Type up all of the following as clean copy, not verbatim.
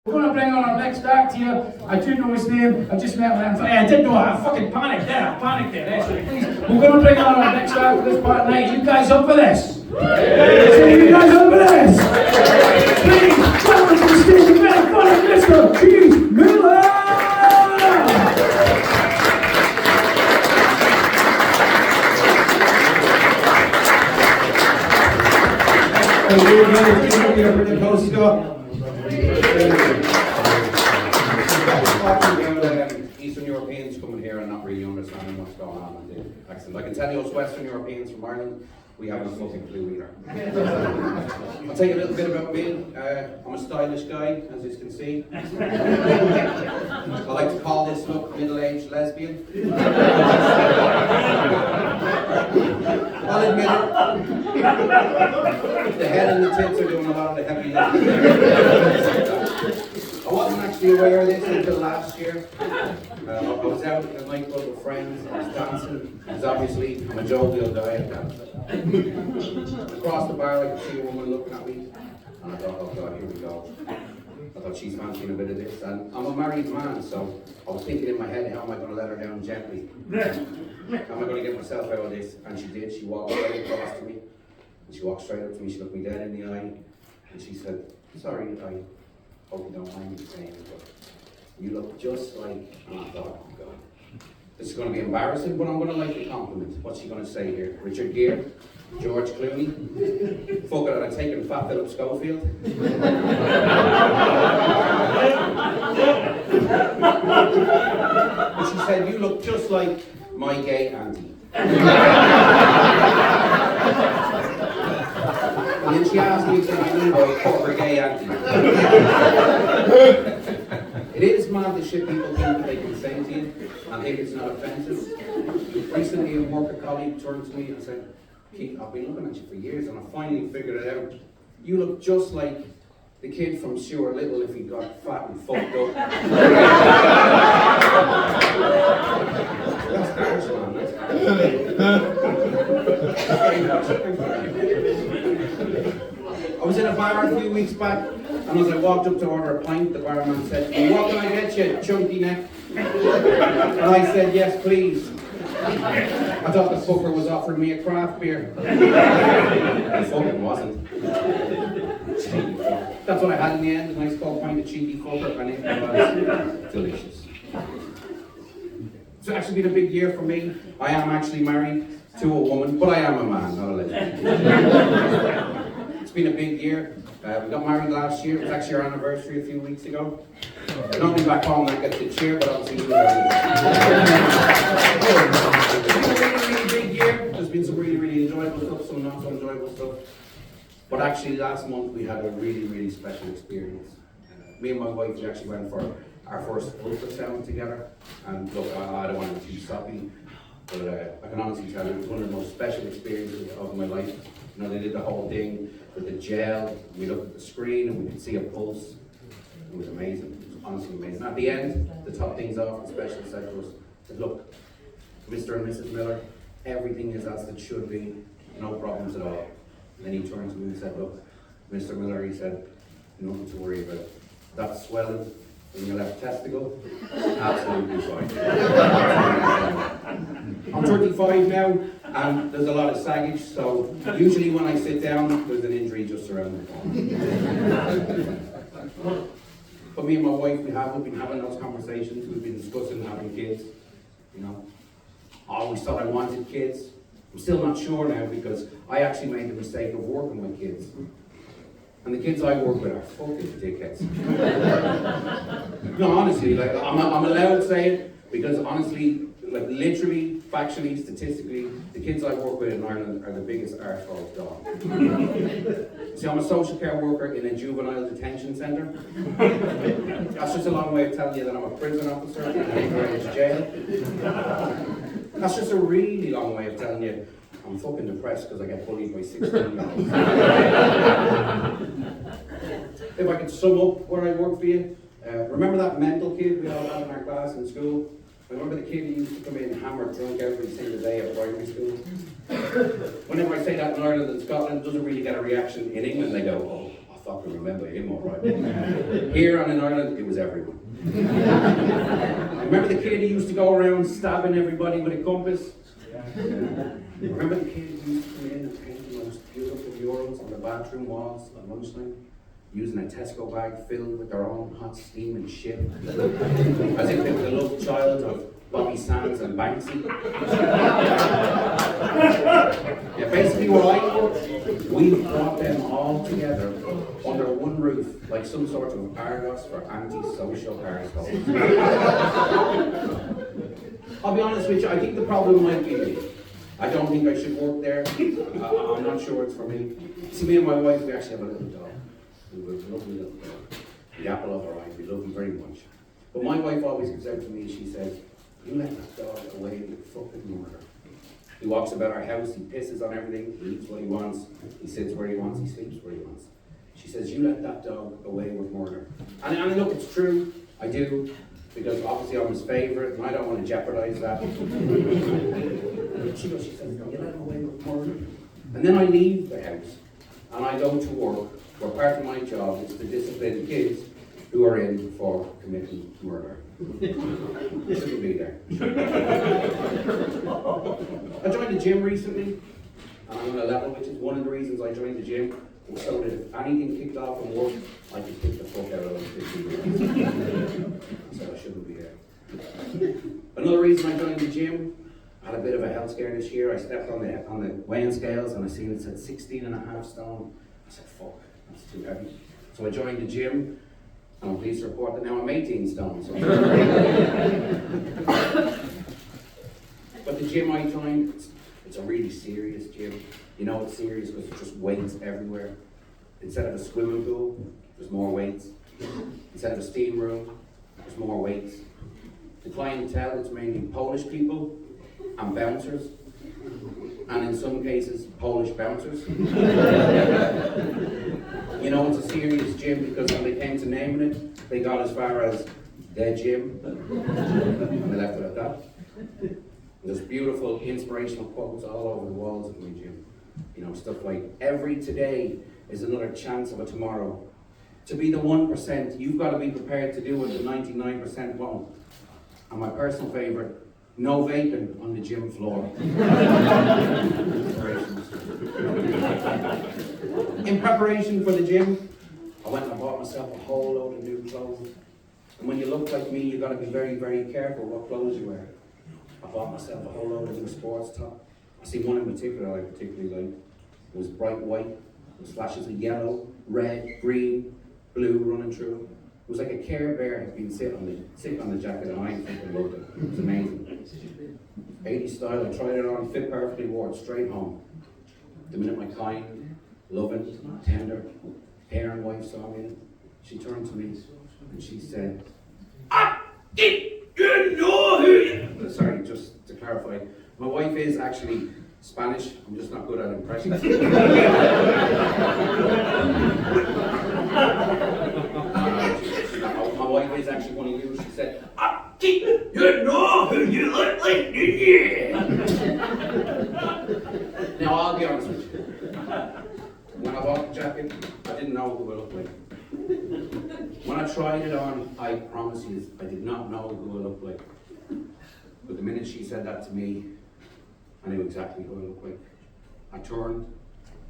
We're going to bring on our next act here. I do know his name. I just met him. I did know it. I fucking panicked there. Actually. Please. We're going to bring on our next act for this part of the night. You guys up for this? So you guys up for this? Please, welcome to the stage. Make fun of Mr. Millar! Eastern Europeans coming here and not really understanding what's going on with the accent. I can tell you us Western Europeans from Ireland, we haven't a fucking clue either. I'll tell you a little bit about me. I'm a stylish guy, as you can see. I like to call this look middle-aged lesbian. I'll admit it. The head and the tits are doing a lot of the heavy lifting. I wasn't actually aware of this until last year. I was out at a nightclub with friends, I was dancing, because obviously I'm a jovial guy at dancing. Across the bar I could see a woman looking at me, and I thought, oh God, here we go. I thought she's fancying a bit of this, and I'm a married man, so I was thinking in my head, how am I going to let her down gently? How am I going to get myself out of this? And she did. She walked right across to me, and she walked straight up to me, she looked me dead in the eye, and she said, sorry, I hope you don't mind me saying it, but you look just like, and I thought, oh God, this is going to be embarrassing, but I'm going to like the compliment. What's she going to say here? Richard Gere? George Clooney? Fuck it, I'd taken Fat Philip Schofield. But she said, you look just like my gay auntie. And then she asked me if I knew about her gay auntie. It is mad the shit people think that they can say to you and think it's not offensive. Recently a work colleague turned to me and said, Keith, I've been looking at you for years and I finally figured it out. You look just like the kid from Stuart Little if he got fat and fucked up. That's harsh, man. I was in a bar a few weeks back, and as I walked up to order a pint, the barman said, well, what can I get you, chunky neck? And I said, yes, please. I thought the fucker was offering me a craft beer. He fucking wasn't. That's what I had in the end, a nice cold pint of cheeky fucker, and it was delicious. It's actually been a big year for me. I am actually married to a woman, but I am a man, not a lesbian. It's been a big year. We got married last year. It was actually our anniversary a few weeks ago. Nobody back home that gets to cheer, but obviously you know. It's been a really big year. There's been some really enjoyable stuff, some not so enjoyable stuff. But actually last month we had a really special experience. Me and my wife, we actually went for our first ultrasound together. And look, I don't want to be too soppy, but I can honestly tell you it was one of the most special experiences of my life. You know, they did the whole thing with the gel. We looked at the screen and we could see a pulse. It was amazing. It was honestly amazing. At the end, to top things off, the specialist said to us, look, Mr. and Mrs. Millar, everything is as it should be, no problems at all. And then he turned to me and said, look, Mr. Millar, he said, nothing to worry about. That swelling in your left testicle, absolutely fine. I'm 35 now, and there's a lot of saggage, so usually when I sit down, there's an injury just around the corner. But me and my wife, we've been having those conversations, we've been discussing having kids, you know. I always thought I wanted kids. I'm still not sure now because I actually made the mistake of working with kids. And the kids I work with are fucking dickheads. No, honestly, like I'm allowed to say it because honestly, like literally, factually, statistically, the kids I work with in Ireland are the biggest arseholes gone. See, I'm a social care worker in a juvenile detention centre. That's just a long way of telling you that I'm a prison officer in an underage jail. That's just a really long way of telling you I'm fucking depressed because I get bullied by 16-year-olds. If I could sum up where I work for you, remember that mental kid we all had in our class in school? Remember the kid who used to come in hammered drunk every single day at primary school? Whenever I say that in Ireland and Scotland, it doesn't really get a reaction. In England they go, oh, I fucking remember him all right. Here and in Ireland, it was everyone. I remember the kid who used to go around stabbing everybody with a compass. Remember the kid who used to come in and paint the most beautiful murals on the bathroom walls at lunchtime, using a Tesco bag filled with their own hot steaming shit, as if they were the love child of Bobby Sands and Banksy. Yeah, basically what I did, we brought them all together under one roof, like some sort of Argos for anti-social households. I'll be honest with you, I think the problem might be me. I don't think I should work there. I'm not sure it's for me. See, me and my wife, we actually have a little dog. We have a lovely little dog. The apple of our eye, we love him very much. But my wife always comes out to me, she says, you let that dog away with fucking murder. He walks about our house, he pisses on everything, he eats what he wants, he sits where he wants, he sleeps where he wants. She says, you let that dog away with murder. And look, it's true, I do, because obviously I'm his favourite, and I don't want to jeopardise that. She says, you let him away with murder. And then I leave the house, and I go to work, where part of my job is to discipline kids who are in for committing murder. Shouldn't be there. I joined the gym recently, and I'm on a level, which is one of the reasons I joined the gym, was so that if anything kicked off in work, I could kick the fuck out of those 15 minutes. So I shouldn't be there. Another reason I joined the gym, I had a bit of a health scare this year. I stepped on the weighing scales and I seen it said 16.5 stone. I said, fuck, that's too heavy. So I joined the gym, and I'm pleased to report that now I'm 18 stone. So but the gym I joined, it's a really serious gym. You know it's serious because it's just weights everywhere. Instead of a swimming pool, there's more weights. Instead of a steam room, there's more weights. The clientele, it's mainly Polish people and bouncers, and in some cases, Polish bouncers. You know, it's a serious gym because when they came to naming it, they got as far as their gym, and they left it at that. There's beautiful, inspirational quotes all over the walls of my gym. You know, stuff like, every today is another chance of a tomorrow. To be the 1%, you've got to be prepared to do what the 99% won't. And my personal favourite, no vaping on the gym floor. In preparation for the gym, I went and bought myself a whole load of new clothes. And when you look like me, you've got to be very, very careful what clothes you wear. I bought myself a whole load of new sports top. I see one in particular I particularly like. It was bright white, with flashes of yellow, red, green, blue running through it. It was like a Care Bear had been sitting on the jacket, and I fucking loved it. It was amazing. 80s style, I tried it on, fit perfectly, wore it straight home. The minute my kind, loving, tender, parent wife saw me in it, she turned to me and she said, you know who you... Sorry, just to clarify, my wife is actually Spanish, I'm just not good at impressions. My wife is actually one of you. She said, you know who you look like, do you? Now, I'll be honest with you. When I bought the jacket, I didn't know who it looked like. When I tried it on, I promise you, I did not know who it looked like. But the minute she said that to me, I knew exactly who it looked like. I turned,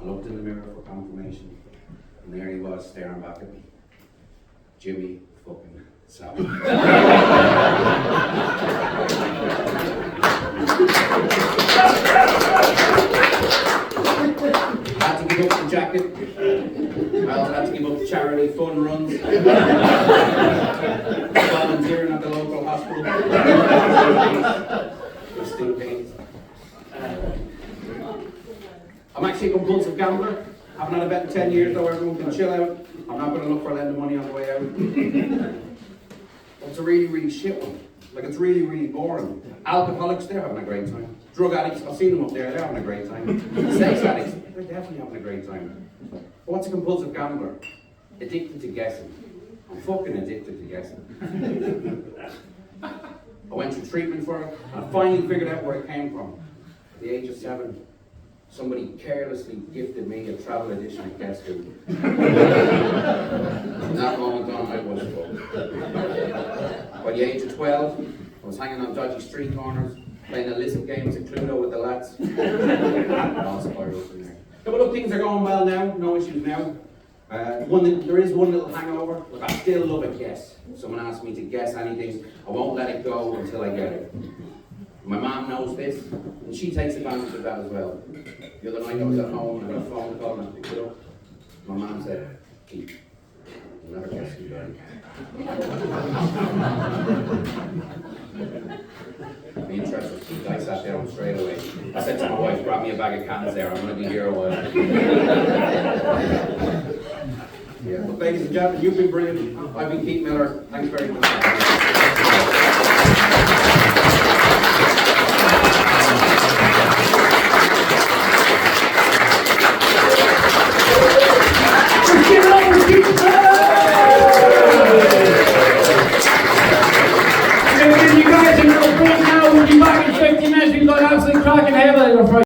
I looked in the mirror for confirmation, and there he was staring back at me. Jimmy fucking Savage. I had to give up the jacket. I also had to give up the charity fun runs. Volunteering at the local hospital. Just in case. I'm actually a compulsive gambler. I haven't had a bet in 10 years, though everyone can chill out. I'm not going to look for lending money on the way out. It's a really, really shit one. Like, it's really, really boring. Alcoholics, they're having a great time. Drug addicts, I've seen them up there, they're having a great time. Sex addicts, they're definitely having a great time. But what's a compulsive gambler? Addicted to guessing. I'm fucking addicted to guessing. I went through treatment for it, and I finally figured out where it came from. At the age of 7, somebody carelessly gifted me a travel edition of Guess Who. From that moment on, I was full. By the age of 12, I was hanging on dodgy street corners, playing illicit games of Cluedo with the lads. All spirals from there. Yeah, but look, things are going well now, no issues now. There is one little hangover. Look, I still love a guess. If someone asks me to guess anything, I won't let it go until I get it. My mom knows this, and she takes advantage of that as well. The other night I was at home and I got a phone call and I picked it up. My mom said, "Keith, you'll never guess who you are." Be interested. I sat down straight away. I said to my wife, "Grab me a bag of cans there, I'm going to be here a while." Yeah, but ladies and gentlemen, you've been brilliant. I've been Keith Millar. Thanks very much.